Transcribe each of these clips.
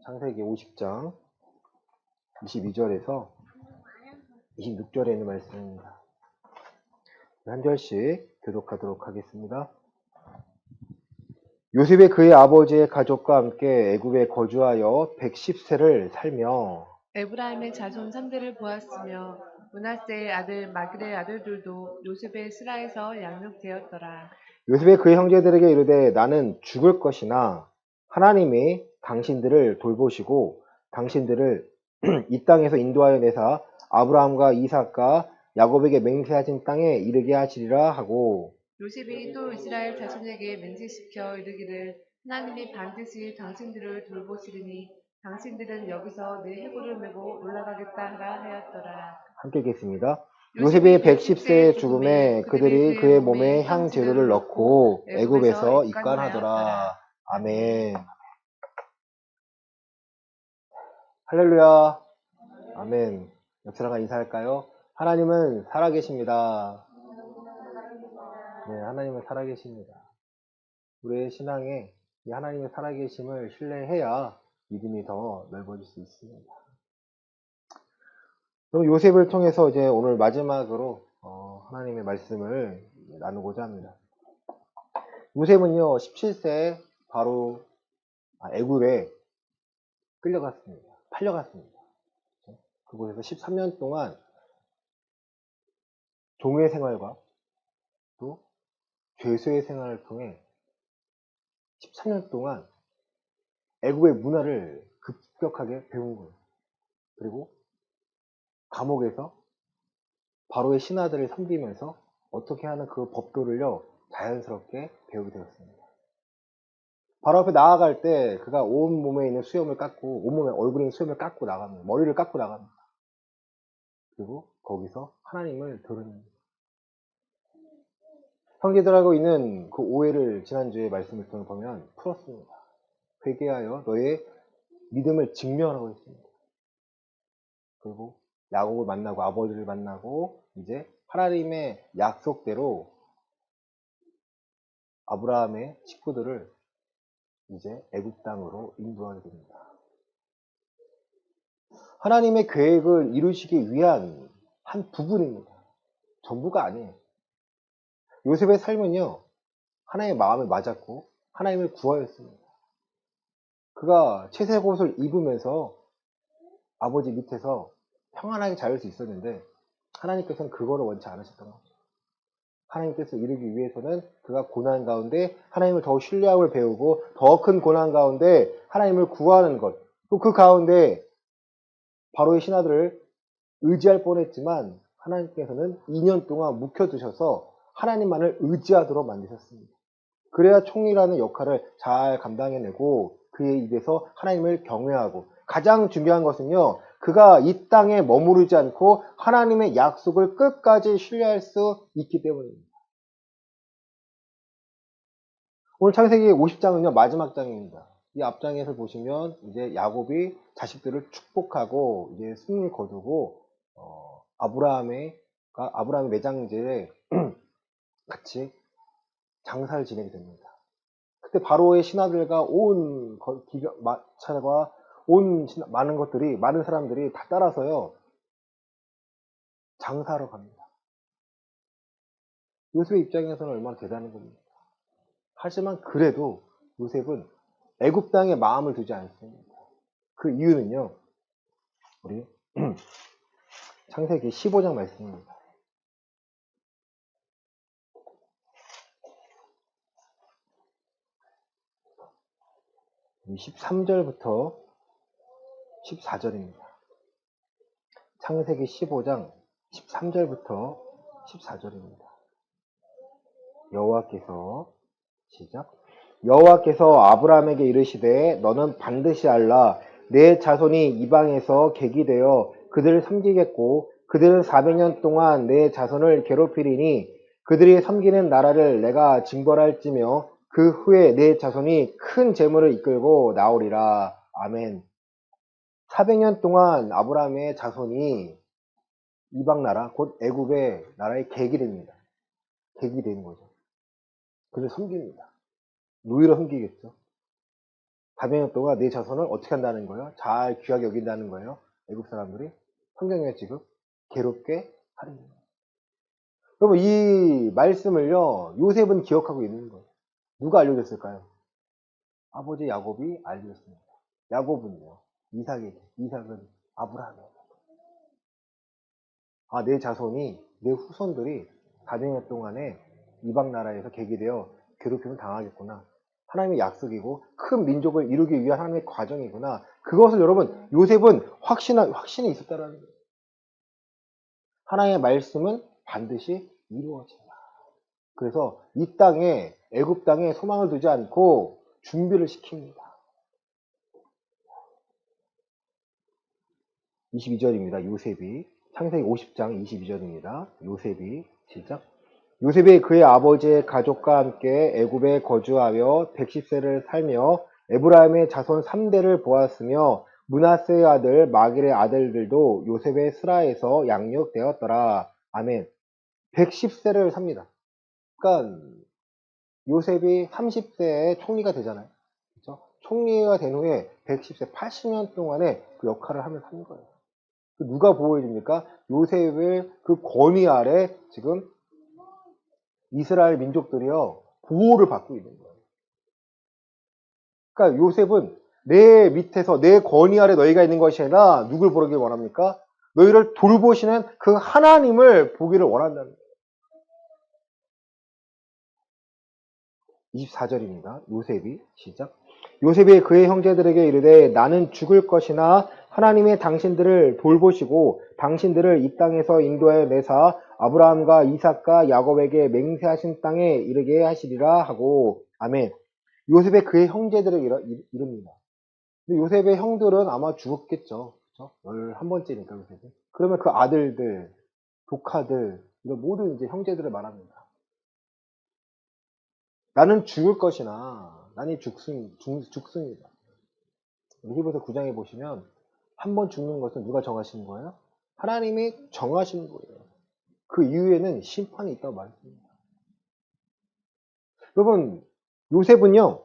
창세기 50장 22절에서 26절에 있는 말씀입니다. 한 절씩 교독하도록 하겠습니다. 요셉이 그의 아버지의 가족과 함께 애굽에 거주하여 110세를 살며 에브라임의 자손 3대를 보았으며 므낫세의 아들 마길의 아들들도 요셉의 스라에서 양육되었더라. 요셉이 그의 형제들에게 이르되 나는 죽을 것이나 하나님이 당신들을 돌보시고 당신들을 이 땅에서 인도하여 내사 아브라함과 이삭과 야곱에게 맹세하신 땅에 이르게 하시리라 하고 요셉이 또 이스라엘 자손에게 맹세시켜 이르기를 하나님이 반드시 당신들을 돌보시리니 당신들은 여기서 내 해골을 메고 올라가겠다 하라 하였더라. 함께 읽겠습니다. 요셉이 110세의 죽음에 그들이 그의 몸에 향재료를 넣고 애굽에서 입간하더라. 아멘. 할렐루야. 아멘. 옆 사람과 인사할까요? 하나님은 살아계십니다. 네, 하나님은 살아계십니다. 우리의 신앙에 이 하나님의 살아계심을 신뢰해야 믿음이 더 넓어질 수 있습니다. 그럼 요셉을 통해서 이제 오늘 마지막으로 하나님의 말씀을 나누고자 합니다. 요셉은요 17세 바로 애굽에 끌려갔습니다. 팔려갔습니다. 그곳에서 13년 동안 종의 생활과 또 죄수의 생활을 통해 13년 동안 애굽의 문화를 급격하게 배운 거예요. 그리고 감옥에서 바로의 신하들을 섬기면서 어떻게 하는 그 법도를요 자연스럽게 배우게 되었습니다. 바로 앞에 나아갈 때 그가 온 몸에 있는 수염을 깎고 온몸에 얼굴에 있는 수염을 깎고 나갑니다. 머리를 깎고 나갑니다. 그리고 거기서 하나님을 들은 형제들하고 있는 그 오해를 지난주에 말씀을 통해 보면 풀었습니다. 회개하여 너의 믿음을 증명하라고 했습니다. 그리고 야곱을 만나고 아버지를 만나고 이제 하나님의 약속대로 아브라함의 식구들을 이제 애굽 땅으로 인도하게 됩니다. 하나님의 계획을 이루시기 위한 한 부분입니다. 전부가 아니에요. 요셉의 삶은요 하나님의 마음을 맞았고 하나님을 구하였습니다. 그가 채색 옷을 입으면서 아버지 밑에서 평안하게 자랄 수 있었는데 하나님께서는 그거를 원치 않으셨던 거죠. 하나님께서 이루기 위해서는 그가 고난 가운데 하나님을 더 신뢰함을 배우고 더 큰 고난 가운데 하나님을 구하는 것, 또 그 가운데 바로의 신하들을 의지할 뻔했지만 하나님께서는 2년 동안 묵혀두셔서 하나님만을 의지하도록 만드셨습니다. 그래야 총리라는 역할을 잘 감당해내고 그의 입에서 하나님을 경외하고 가장 중요한 것은요 그가 이 땅에 머무르지 않고 하나님의 약속을 끝까지 신뢰할 수 있기 때문입니다. 오늘 창세기 50장은요 마지막 장입니다. 이 앞장에서 보시면 이제 야곱이 자식들을 축복하고 이제 승리를 거두고 아브라함의 매장지에 같이 장사를 지내게 됩니다. 그때 바로의 신하들과 온 마차가 많은 것들이 많은 사람들이 다 따라서요 장사하러 갑니다. 요셉의 입장에서는 얼마나 대단한 겁니까? 하지만 그래도 요셉은 애굽 땅에 마음을 두지 않습니다. 그 이유는요 우리 창세기 15장 말씀입니다. 13절부터 14절입니다. 창세기 15장 13절부터 14절입니다. 여호와께서 아브라함에게 이르시되 너는 반드시 알라 내 자손이 이방에서 객이 되어 그들을 섬기겠고 그들은 400년 동안 내 자손을 괴롭히리니 그들이 섬기는 나라를 내가 징벌할지며 그 후에 내 자손이 큰 재물을 이끌고 나오리라. 아멘. 400년 동안 아브라함의 자손이 이방 나라 곧 애굽의 나라의 객이 됩니다. 객이 되는 거죠. 그를 섬깁니다. 노예로 섬기겠죠. 400년 동안 내 자손을 어떻게 한다는 거예요? 잘 귀하게 여긴다는 거예요. 애국 사람들이 성경에 지금 괴롭게 하는 거예요. 여러분 이 말씀을요 요셉은 기억하고 있는 거예요. 누가 알려줬을까요? 아버지 야곱이 알려줬습니다. 야곱은요 이삭에게, 이삭은 아브라함에게. 내 자손이, 내 후손들이 400년 동안에 이방 나라에서 계기되어 괴롭힘을 당하겠구나. 하나님의 약속이고 큰 민족을 이루기 위한 하나님의 과정이구나. 그것을 여러분 요셉은 확신이 있었다라는 거예요. 하나님의 말씀은 반드시 이루어진다. 그래서 이 땅에 애굽 땅에 소망을 두지 않고 준비를 시킵니다. 22절입니다. 요셉이 창세기 50장 22절입니다. 요셉이 시작. 요셉이 그의 아버지의 가족과 함께 애굽에 거주하여 110세를 살며 에브라임의 자손 3대를 보았으며 므낫세의 아들 마길의 아들들도 요셉의 스라에서 양육되었더라. 아멘. 110세를 삽니다. 그러니까 요셉이 30세에 총리가 되잖아요. 그렇죠? 총리가 된 후에 110세, 80년 동안의 그 역할을 하면서 한 거예요. 누가 보호해 줍니까? 요셉의 그 권위 아래 지금 이스라엘 민족들이요 보호를 받고 있는 거예요. 그러니까 요셉은 내 밑에서 내 권위 아래 너희가 있는 것이 아니라 누굴 보기를 원합니까? 너희를 돌보시는 그 하나님을 보기를 원한다는 거예요. 24절입니다. 요셉이 시작. 요셉이 그의 형제들에게 이르되 나는 죽을 것이나 하나님의 당신들을 돌보시고 당신들을 이 땅에서 인도하여 내사 아브라함과 이삭과 야곱에게 맹세하신 땅에 이르게 하시리라 하고 아멘. 요셉의 그의 형제들을 이릅니다. 근데 요셉의 형들은 아마 죽었겠죠. 그렇죠? 11번째니까 요셉이. 그러면 그 아들들, 조카들 이런 모든 이제 형제들을 말합니다. 나는 죽을 것이나 나는 죽습니다. 히브리서 9장에 보시면 한 번 죽는 것은 누가 정하시는 거예요? 하나님이 정하시는 거예요. 그 이후에는 심판이 있다고 말했습니다. 여러분 요셉은요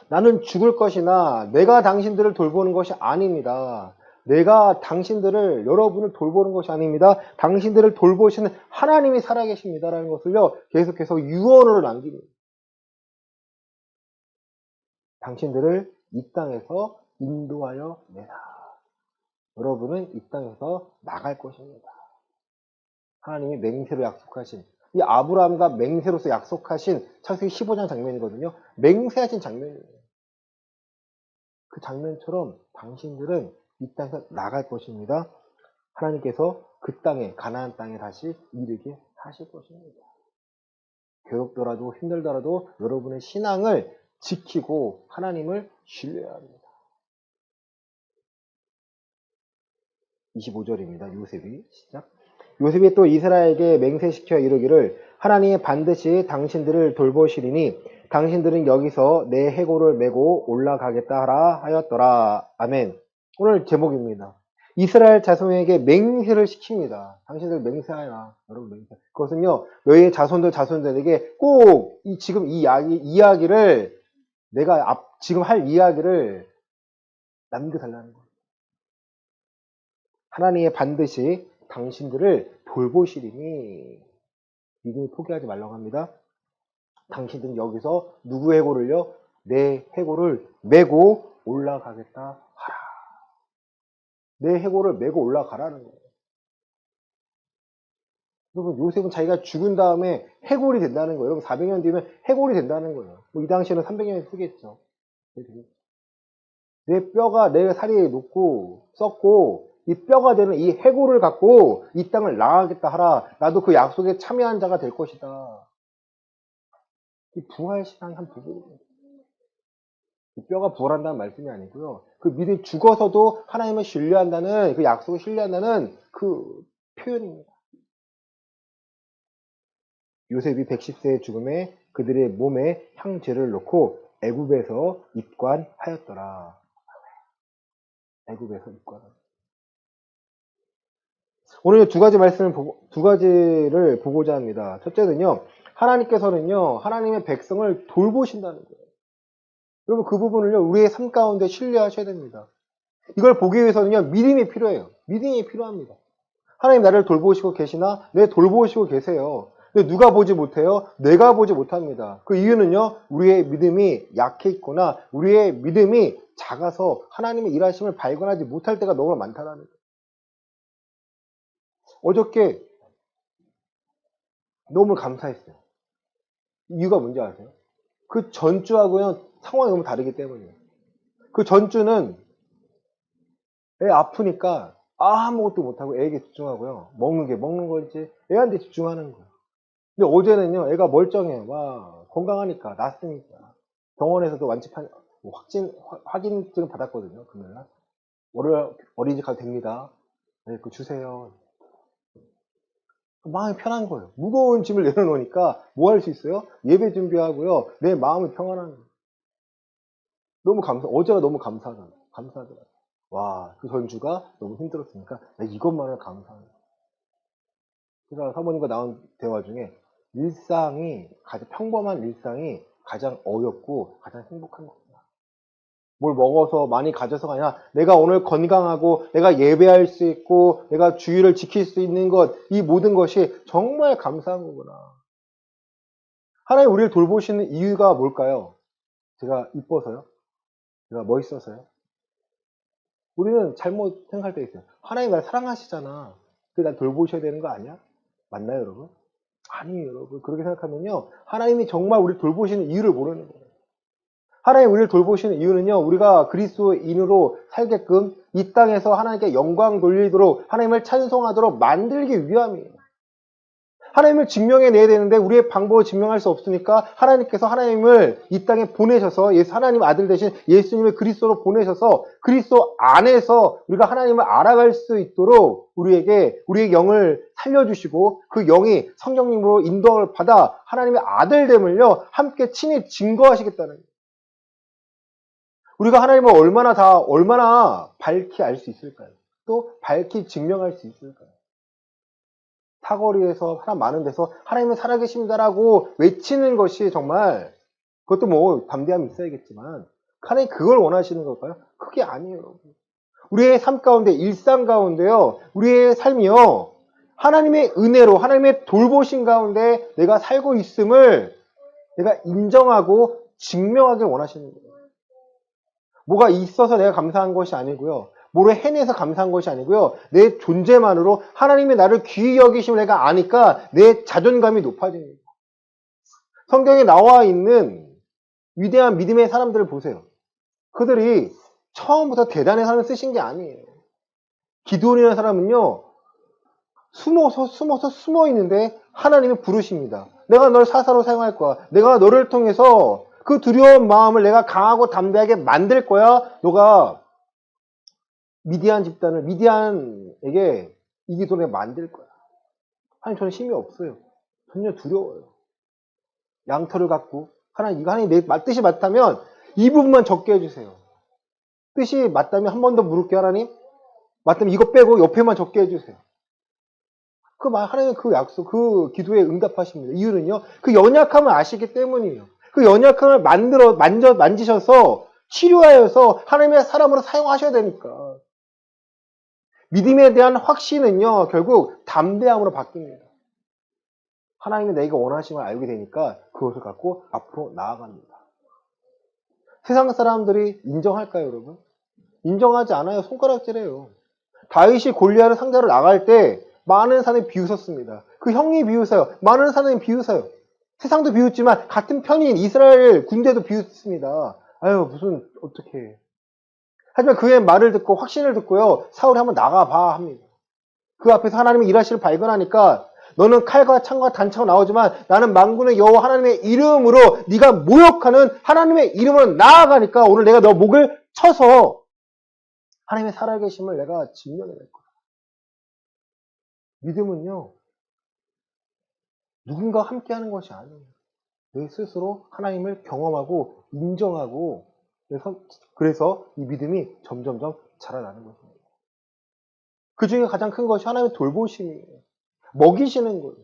나는 죽을 것이나 내가 당신들을 돌보는 것이 아닙니다. 내가 당신들을 여러분을 돌보는 것이 아닙니다. 당신들을 돌보시는 하나님이 살아계십니다라는 것을요 계속해서 유언으로 남깁니다. 당신들을 이 땅에서 인도하여 내라. 여러분은 이 땅에서 나갈 것입니다. 하나님이 맹세로 약속하신 이 아브라함과 맹세로서 약속하신 창세기 15장 장면이거든요. 맹세하신 장면이에요. 그 장면처럼 당신들은 이 땅에서 나갈 것입니다. 하나님께서 그 땅에 가나안 땅에 다시 이르게 하실 것입니다. 괴롭더라도 힘들더라도 여러분의 신앙을 지키고 하나님을 신뢰해야 합니다. 25절입니다. 요셉이 시작. 요셉이 또 이스라엘에게 맹세시켜 이르기를 하나님이 반드시 당신들을 돌보시리니 당신들은 여기서 내 해골을 메고 올라가겠다 하라 하였더라. 아멘. 오늘 제목입니다. 이스라엘 자손에게 맹세를 시킵니다. 당신들 맹세하라. 여러분 맹세. 그것은요 너희의 자손들에게 꼭 지금 이 이야기를 내가 지금 할 이야기를 남겨달라는 거예요. 하나님이 반드시 당신들을 돌보시리니 믿음을 포기하지 말라고 합니다. 당신들은 여기서 누구의 해골을요? 내 해골을 메고 올라가겠다 하라. 내 해골을 메고 올라가라는 거예요. 여러분 요셉은 자기가 죽은 다음에 해골이 된다는 거예요. 여러분 400년 뒤면 해골이 된다는 거예요. 이 당시에는 300년이 쓰겠죠. 내 뼈가 내 살이 녹고 썩고 이 뼈가 되는 이 해골을 갖고 이 땅을 나가겠다 하라. 나도 그 약속에 참여한 자가 될 것이다. 이 부활 신앙의 한 부분입니다. 뼈가 부활한다는 말씀이 아니고요. 그 믿음이 죽어서도 하나님을 신뢰한다는 그 약속을 신뢰한다는 그 표현입니다. 요셉이 110세의 죽음에 그들의 몸에 향죄를 놓고 애굽에서 입관하였더라. 애굽에서 입관하였더라. 오늘 두 가지를 보고자 합니다. 첫째는요, 하나님께서는요, 하나님의 백성을 돌보신다는 거예요. 여러분 그 부분을요 우리의 삶 가운데 신뢰하셔야 됩니다. 이걸 보기 위해서는요 믿음이 필요해요. 믿음이 필요합니다. 하나님 나를 돌보시고 계시나? 네, 돌보시고 계세요. 근데 누가 보지 못해요? 내가 보지 못합니다. 그 이유는요, 우리의 믿음이 약해 있거나, 우리의 믿음이 작아서 하나님의 일하심을 발견하지 못할 때가 너무 많다는 거예요. 어저께 너무 감사했어요. 이유가 뭔지 아세요? 그 전주하고는 상황이 너무 다르기 때문이에요. 그 전주는 애 아프니까 아무것도 못하고 애에게 집중하고요. 먹는 건지 애한테 집중하는 거예요. 근데 어제는요, 애가 멀쩡해요. 와, 건강하니까, 낫으니까. 병원에서도 확인증 받았거든요, 금요일날. 어린이집 가도 됩니다. 네, 그거 주세요. 마음이 편한 거예요. 무거운 짐을 내려놓으니까 뭐 할 수 있어요? 예배 준비하고요. 내 마음이 평안한 거예요. 어제가 너무 감사하더라고요. 와, 그 전주가 너무 힘들었으니까 이것만을 감사해요. 그래서 사모님과 나온 대화 중에 가장 평범한 일상이 가장 어렵고 가장 행복한 겁니다. 뭘 먹어서 많이 가져서가 아니라 내가 오늘 건강하고 내가 예배할 수 있고 내가 주의를 지킬 수 있는 것, 이 모든 것이 정말 감사한 거구나. 하나님 우리를 돌보시는 이유가 뭘까요? 제가 이뻐서요? 제가 멋있어서요? 우리는 잘못 생각할 때 있어요. 하나님 날 사랑하시잖아. 그래서 날 돌보셔야 되는 거 아니야? 맞나요, 여러분? 아니에요, 여러분. 그렇게 생각하면요. 하나님이 정말 우리를 돌보시는 이유를 모르는 거예요. 하나님 우리를 돌보시는 이유는요. 우리가 그리스도인으로 살게끔 이 땅에서 하나님께 영광 돌리도록 하나님을 찬송하도록 만들기 위함이에요. 하나님을 증명해내야 되는데 우리의 방법을 증명할 수 없으니까 하나님께서 하나님을 이 땅에 보내셔서 하나님 아들 대신 예수님을 그리스도로 보내셔서 그리스도 안에서 우리가 하나님을 알아갈 수 있도록 우리의 영을 살려주시고 그 영이 성령님으로 인도함을 받아 하나님의 아들됨을요 함께 친히 증거하시겠다는 거예요. 우리가 하나님을 얼마나 밝히 알 수 있을까요? 또 밝히 증명할 수 있을까요? 사거리에서 사람 많은 데서 하나님은 살아계십니다라고 외치는 것이 정말 그것도 뭐 담대함이 있어야겠지만 하나님 그걸 원하시는 걸까요? 그게 아니에요. 여러분. 우리의 삶 가운데 일상 가운데요. 우리의 삶이요. 하나님의 은혜로 하나님의 돌보신 가운데 내가 살고 있음을 내가 인정하고 증명하길 원하시는 거예요. 뭐가 있어서 내가 감사한 것이 아니고요. 뭐를 해내서 감사한 것이 아니고요. 내 존재만으로 하나님이 나를 귀히 여기심을 내가 아니까 내 자존감이 높아집니다. 성경에 나와 있는 위대한 믿음의 사람들을 보세요. 그들이 처음부터 대단한 사람을 쓰신 게 아니에요. 기드온이라는 사람은요. 숨어 있는데 하나님이 부르십니다. 내가 널 사사로 사용할 거야. 내가 너를 통해서 그 두려운 마음을 내가 강하고 담대하게 만들 거야. 너가 미디안에게 이기도록 만들 거야. 하나님 저는 힘이 없어요. 전혀 두려워요. 양털을 갖고 하나님 내 뜻이 맞다면 이 부분만 적게 해주세요. 뜻이 맞다면 한 번 더 물을게요. 하나님 맞다면 이거 빼고 옆에만 적게 해주세요. 하나님은 그 약속, 그 기도에 응답하십니다. 이유는요, 그 연약함을 아시기 때문이에요. 그 연약함을 만지셔서 치료하여서 하나님의 사람으로 사용하셔야 되니까. 믿음에 대한 확신은요, 결국 담대함으로 바뀝니다. 하나님이 내가 원하시는 걸 알게 되니까 그것을 갖고 앞으로 나아갑니다. 세상 사람들이 인정할까요, 여러분? 인정하지 않아요. 손가락질해요. 다윗이 골리앗을 상대로 나갈 때 많은 사람이 비웃었습니다. 그 형이 비웃어요. 많은 사람이 비웃어요. 세상도 비웃지만 같은 편인 이스라엘 군대도 비웃습니다. 아유 무슨 어떻게 하지만 그의 말을 듣고 확신을 듣고요. 사울이 한번 나가봐 합니다. 그 앞에서 하나님의 일하시를 발견하니까 너는 칼과 창과 단창으로 나오지만 나는 만군의 여호와 하나님의 이름으로 네가 모욕하는 하나님의 이름으로 나아가니까 오늘 내가 너 목을 쳐서 하나님의 살아계심을 내가 증명해낼 거야. 믿음은요, 누군가 함께하는 것이 아니에요. 내 스스로 하나님을 경험하고 인정하고 그래서 이 믿음이 점점점 자라나는 것입니다. 그 중에 가장 큰 것이 하나님의 돌보심이에요. 먹이시는 거예요.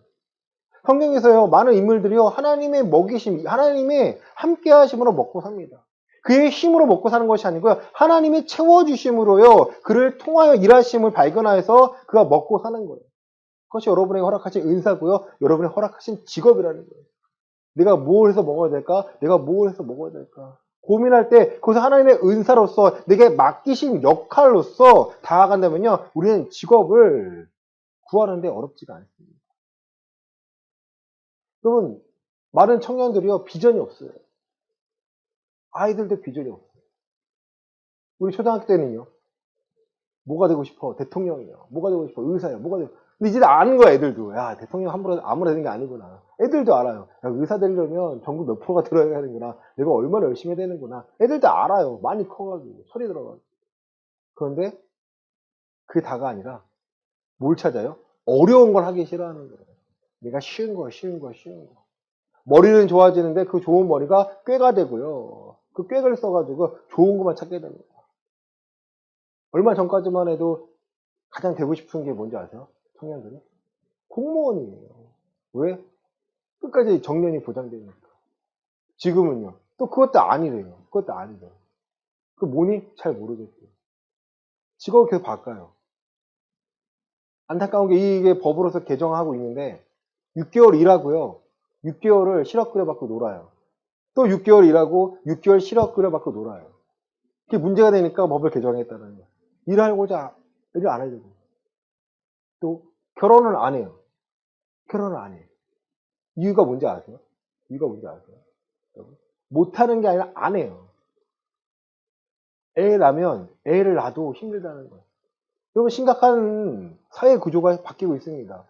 성경에서요, 많은 인물들이요, 하나님의 먹이심, 하나님의 함께하심으로 먹고 삽니다. 그의 힘으로 먹고 사는 것이 아니고요. 하나님이 채워주심으로요. 그를 통하여 일하심을 발견하여서 그가 먹고 사는 거예요. 그것이 여러분에게 허락하신 은사고요. 여러분에게 허락하신 직업이라는 거예요. 내가 뭘 해서 먹어야 될까? 내가 뭘 해서 먹어야 될까? 고민할 때 거기서 하나님의 은사로서 내게 맡기신 역할로서 다가간다면요. 우리는 직업을 구하는데 어렵지가 않습니다. 여러분, 많은 청년들이요. 비전이 없어요. 아이들도 비전이 없어요. 우리 초등학교 때는요. 뭐가 되고 싶어? 대통령이요. 뭐가 되고 싶어? 의사요. 뭐가 되고 근데 이제 아는 거야, 애들도. 야, 대통령 함부로 아무나 되는 게 아니구나. 애들도 알아요. 야, 의사 되려면 전국 몇 프로가 들어야 하는구나. 내가 얼마나 열심히 해야 되는구나. 애들도 알아요. 많이 커가지고. 소리 들어가지고. 그런데 그게 다가 아니라 뭘 찾아요? 어려운 걸 하기 싫어하는 거예요. 내가 쉬운 거. 머리는 좋아지는데 그 좋은 머리가 꾀가 되고요. 그 꾀를 써가지고 좋은 것만 찾게 됩니다. 얼마 전까지만 해도 가장 되고 싶은 게 뭔지 아세요? 청년들은? 공무원이에요. 왜? 끝까지 정년이 보장되니까. 지금은요. 또 그것도 아니래요. 그것도 아니래요. 그 뭐니? 잘 모르겠어요. 직업을 계속 바꿔요. 안타까운 게 이게 법으로서 개정하고 있는데 6개월 일하고요. 6개월을 실업급여 받고 놀아요. 또 6개월 일하고 6개월 실업급여 받고 놀아요. 그게 문제가 되니까 법을 개정했다는 거예요. 일하고자 일을 안 하려고. 또 결혼을 안 해요. 결혼을 안 해요. 이유가 뭔지 아세요? 이유가 뭔지 아세요? 못하는 게 아니라 안 해요. 애 낳으면 애를 낳아도 힘들다는 거예요. 여러분 심각한 사회 구조가 바뀌고 있습니다.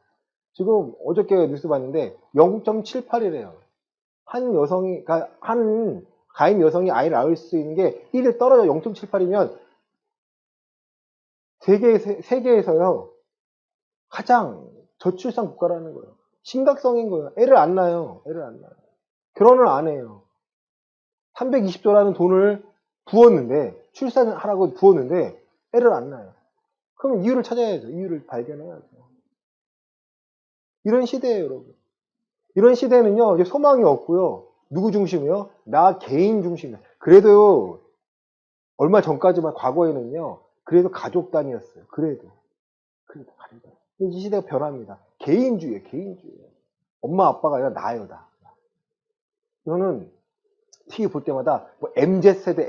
지금 어저께 뉴스 봤는데 0.78이래요. 한 여성이, 그러니까 한 가임 여성이 아이를 낳을 수 있는 게 1이 떨어져 0.78이면 세계에서요 가장 저출산 국가라는 거예요. 심각성인 거예요. 애를 안 낳아요. 애를 안 낳아요. 결혼을 안 해요. 320조라는 돈을 부었는데 출산하라고 부었는데 애를 안 낳아요. 그러면 이유를 찾아야죠. 이유를 발견해야죠. 이런 시대예요, 여러분. 이런 시대는요, 이제 소망이 없고요. 누구 중심이요? 나 개인 중심이에요. 그래도 얼마 전까지만 과거에는요, 그래도 가족 단위였어요. 그래도 가족 단위. 이 시대가 변합니다. 개인주의예요, 개인주의예요. 엄마 아빠가 아니라 나예요, 나. 저는 TV 볼 때마다 뭐 MZ세대,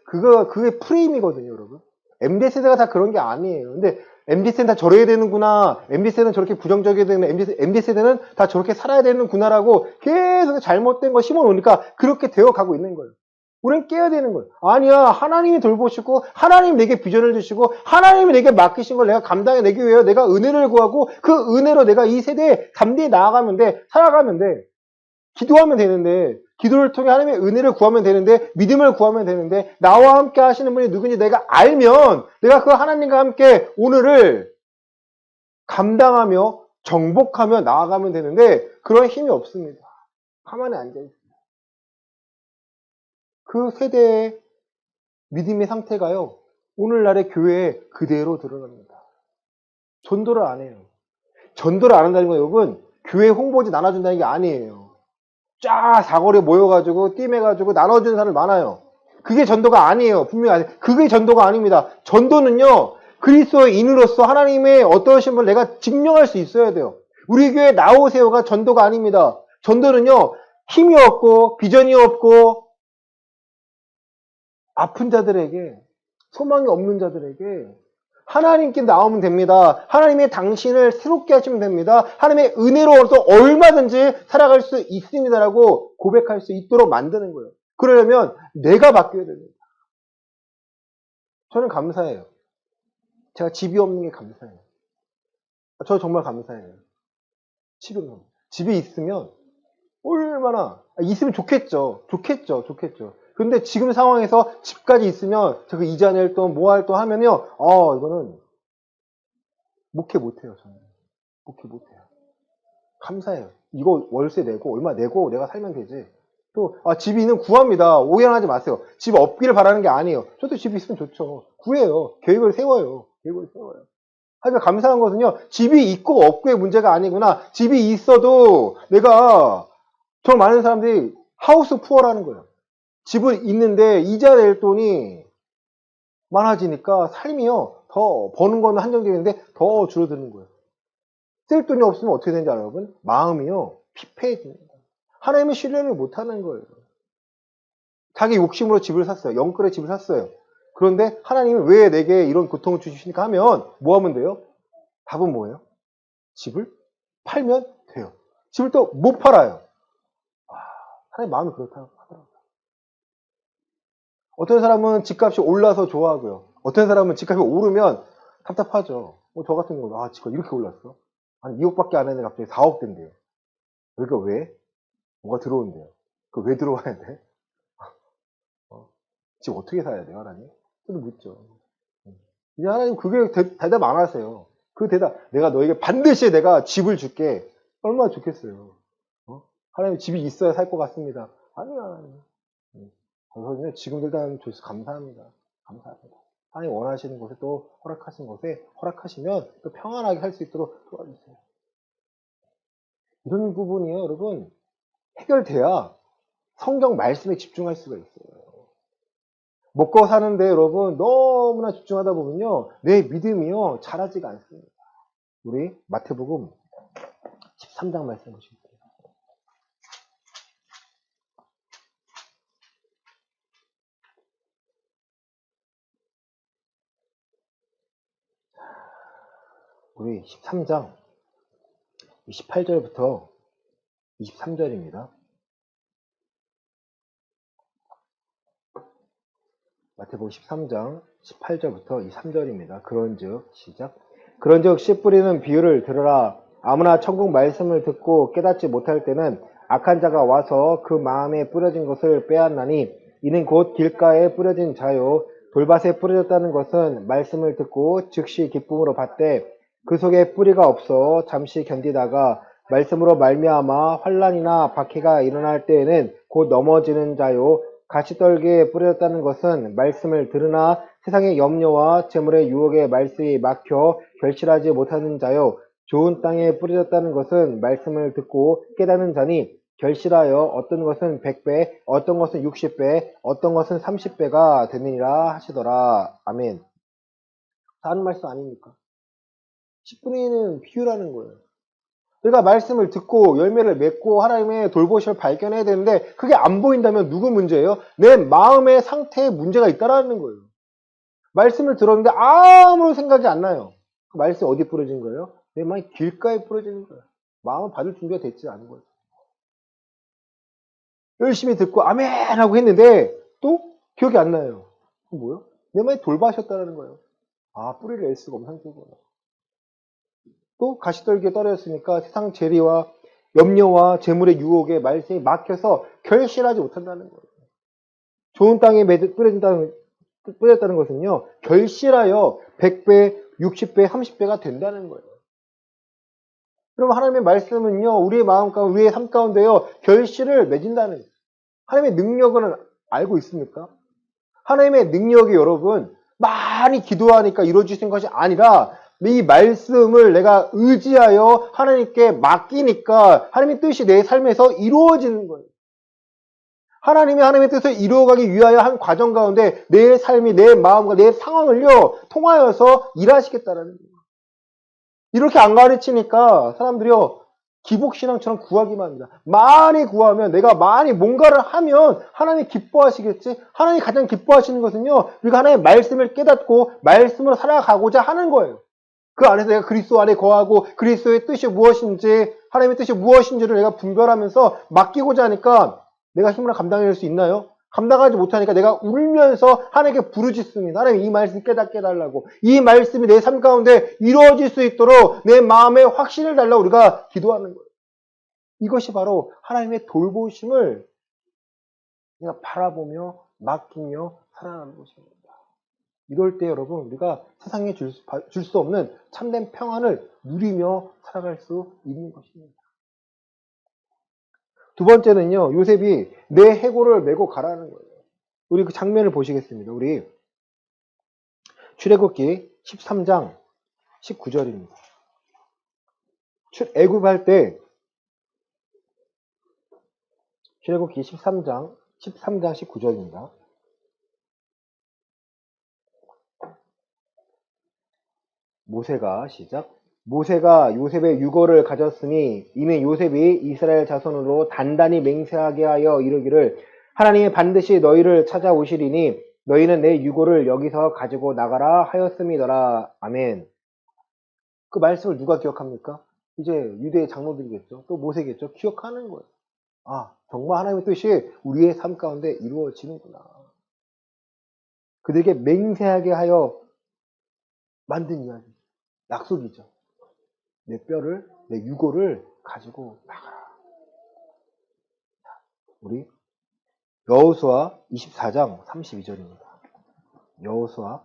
그게 프레임이거든요, 여러분. MZ세대가 다 그런 게 아니에요. 근데 MZ세대는 다 저래야 되는구나. MZ세대는 저렇게 부정적이어야 되는, MZ세대는 다 저렇게 살아야 되는구나라고 계속 잘못된 거 심어놓으니까 그렇게 되어가고 있는 거예요. 우리는 깨야 되는 거예요. 아니야, 하나님이 돌보시고, 하나님이 내게 비전을 주시고, 하나님이 내게 맡기신 걸 내가 감당해내기 위해 내가 은혜를 구하고, 그 은혜로 내가 이 세대에 담대히 나아가면 돼, 살아가면 돼. 기도하면 되는데, 기도를 통해 하나님의 은혜를 구하면 되는데, 믿음을 구하면 되는데, 나와 함께 하시는 분이 누군지 내가 알면, 내가 그 하나님과 함께 오늘을 감당하며, 정복하며 나아가면 되는데, 그런 힘이 없습니다. 가만히 앉아있습니다. 그 세대의 믿음의 상태가요, 오늘날의 교회에 그대로 드러납니다. 전도를 안 해요. 전도를 안 한다는 건 여러분, 교회 홍보지 나눠준다는 게 아니에요. 쫙 사거리에 모여가지고 띠매가지고 나눠주는 사람들 많아요. 그게 전도가 아니에요. 분명히 아니에요. 그게 전도가 아닙니다. 전도는요, 그리스도의 인으로서 하나님의 어떠신 분을 내가 증명할 수 있어야 돼요. 우리 교회 나오세요가 전도가 아닙니다. 전도는요, 힘이 없고 비전이 없고 아픈 자들에게, 소망이 없는 자들에게 하나님께 나오면 됩니다. 하나님의 당신을 새롭게 하시면 됩니다. 하나님의 은혜로서 얼마든지 살아갈 수 있습니다라고 고백할 수 있도록 만드는 거예요. 그러려면 내가 바뀌어야 됩니다. 저는 감사해요. 제가 집이 없는 게 감사해요. 저 정말 감사해요. 집이 있으면 얼마나 있으면 좋겠죠. 근데 지금 상황에서 집까지 있으면 저거 이자 낼 돈, 뭐 할 돈 하면요. 이거는 목회 못해요. 저는 목회 못해요. 감사해요. 이거 월세 내고 얼마 내고 내가 살면 되지. 또 집이 있는 구합니다. 오해하지 마세요. 집 없기를 바라는 게 아니에요. 저도 집이 있으면 좋죠. 구해요. 계획을 세워요. 하지만 감사한 것은요. 집이 있고 없고의 문제가 아니구나. 집이 있어도 내가 저 많은 사람들이 하우스 푸어라는 거예요. 집은 있는데 이자 낼 돈이 많아지니까 삶이요. 더 버는 거는 한정되어 있는데 더 줄어드는 거예요. 쓸 돈이 없으면 어떻게 되는지 알아요, 여러분? 마음이요. 피폐해집니다. 하나님의 신뢰를 못하는 거예요. 자기 욕심으로 집을 샀어요. 영끌의 집을 샀어요. 그런데 하나님은 왜 내게 이런 고통을 주시니까 하면 뭐 하면 돼요? 답은 뭐예요? 집을 팔면 돼요. 집을 또 못 팔아요. 하나님 마음이 그렇다고 하더라고요. 어떤 사람은 집값이 올라서 좋아하고요. 어떤 사람은 집값이 오르면 답답하죠. 저 같은 경우는 집값 이렇게 올랐어? 아니 2억밖에 안 했는데 갑자기 4억 된대요. 그러니까 왜? 뭐가 들어온대요. 그 왜 들어와야 돼? 집 어떻게 사야 돼요, 하나님? 저도 묻죠. 이제 하나님 그게 대답 안 하세요. 그 대답, 내가 너에게 반드시 내가 집을 줄게. 얼마나 좋겠어요. 하나님 집이 있어야 살 것 같습니다. 아니요, 하나님. 그래서 지금 일단 줘서 감사합니다. 감사합니다. 하나님 원하시는 곳에 또 허락하신 곳에 허락하시면 또 평안하게 할 수 있도록 도와주세요. 이런 부분이요, 여러분. 해결돼야 성경 말씀에 집중할 수가 있어요. 먹고 사는데 여러분 너무나 집중하다 보면요 내 믿음이요 자라지가 않습니다. 우리 마태복음 13장 말씀 보시겠습니다. 우리 13장 28절부터 23절입니다. 마태복음 13장 18절부터 23절입니다. 그런즉 시작. 그런즉 씨 뿌리는 비유를 들으라. 아무나 천국 말씀을 듣고 깨닫지 못할 때는 악한 자가 와서 그 마음에 뿌려진 것을 빼앗나니 이는 곧 길가에 뿌려진 자요 돌밭에 뿌려졌다는 것은 말씀을 듣고 즉시 기쁨으로 받되 그 속에 뿌리가 없어 잠시 견디다가 말씀으로 말미암아 환난이나 박해가 일어날 때에는 곧 넘어지는 자요 가시떨기에 뿌려졌다는 것은 말씀을 들으나 세상의 염려와 재물의 유혹에 말씀이 막혀 결실하지 못하는 자요 좋은 땅에 뿌려졌다는 것은 말씀을 듣고 깨닫는 자니 결실하여 어떤 것은 100배, 어떤 것은 60배, 어떤 것은 30배가 되느니라 하시더라. 아멘. 다른 말씀 아닙니까? 10분의 1은 비유라는 거예요. 우리가 말씀을 듣고 열매를 맺고 하나님의 돌보심을 발견해야 되는데 그게 안 보인다면 누구 문제예요? 내 마음의 상태에 문제가 있다라는 거예요. 말씀을 들었는데 아무런 생각이 안 나요. 그 말씀이 어디 뿌려진 거예요? 내 마음이 길가에 뿌려지는 거예요. 마음을 받을 준비가 됐지 않은 거예요. 열심히 듣고 아멘 하고 했는데 또 기억이 안 나요. 그럼 뭐예요? 내 마음이 돌봐셨다는 거예요. 뿌리를 낼 수가 없는 상태구나. 또 가시떨기에 떨어졌으니까 세상 재리와 염려와 재물의 유혹에 말씀이 막혀서 결실하지 못한다는 거예요. 좋은 땅에 뿌려졌다는 것은요. 결실하여 100배, 60배, 30배가 된다는 거예요. 그럼 하나님의 말씀은요. 우리의 마음 가운데, 우리의 삶 가운데요. 결실을 맺은다는 거예요. 하나님의 능력은 알고 있습니까? 하나님의 능력이 여러분 많이 기도하니까 이루어지는 것이 아니라 이 말씀을 내가 의지하여 하나님께 맡기니까 하나님의 뜻이 내 삶에서 이루어지는 거예요. 하나님이 하나님의 뜻을 이루어가기 위하여 한 과정 가운데 내 삶이 내 마음과 내 상황을요 통하여서 일하시겠다라는 거예요. 이렇게 안 가르치니까 사람들이요 기복신앙처럼 구하기만 합니다. 많이 구하면 내가 많이 뭔가를 하면 하나님이 기뻐하시겠지. 하나님이 가장 기뻐하시는 것은요 우리가 하나님의 말씀을 깨닫고 말씀으로 살아가고자 하는 거예요. 그 안에서 내가 그리스도 안에 거하고 그리스도의 뜻이 무엇인지 하나님의 뜻이 무엇인지를 내가 분별하면서 맡기고자 하니까 내가 힘으로 감당할 수 있나요? 감당하지 못하니까 내가 울면서 하나님께 부르짖습니다. 하나님 이 말씀 깨닫게 해달라고. 이 말씀이 내 삶 가운데 이루어질 수 있도록 내 마음에 확신을 달라고 우리가 기도하는 거예요. 이것이 바로 하나님의 돌보심을 내가 바라보며 맡기며 살아가는 것입니다. 이럴 때 여러분 우리가 세상에 줄 수 없는 참된 평안을 누리며 살아갈 수 있는 것입니다. 두 번째는요. 요셉이 내 해골을 메고 가라는 거예요. 우리 그 장면을 보시겠습니다. 우리 출애굽기 13장 19절입니다. 애굽할 때 출애굽기 13장 13장 19절입니다. 모세가 시작. 모세가 요셉의 유고를 가졌으니 이미 요셉이 이스라엘 자손으로 단단히 맹세하게 하여 이르기를 하나님이 반드시 너희를 찾아오시리니 너희는 내 유고를 여기서 가지고 나가라 하였음이더라. 아멘. 그 말씀을 누가 기억합니까? 이제 유대의 장로들이겠죠. 또 모세겠죠. 기억하는 거예요. 아, 정말 하나님의 뜻이 우리의 삶 가운데 이루어지는구나. 그들에게 맹세하게 하여 만든 이야기. 약속이죠. 내 뼈를, 내 유고를 가지고 나가라. 우리 여호수아 24장 32절입니다. 여호수아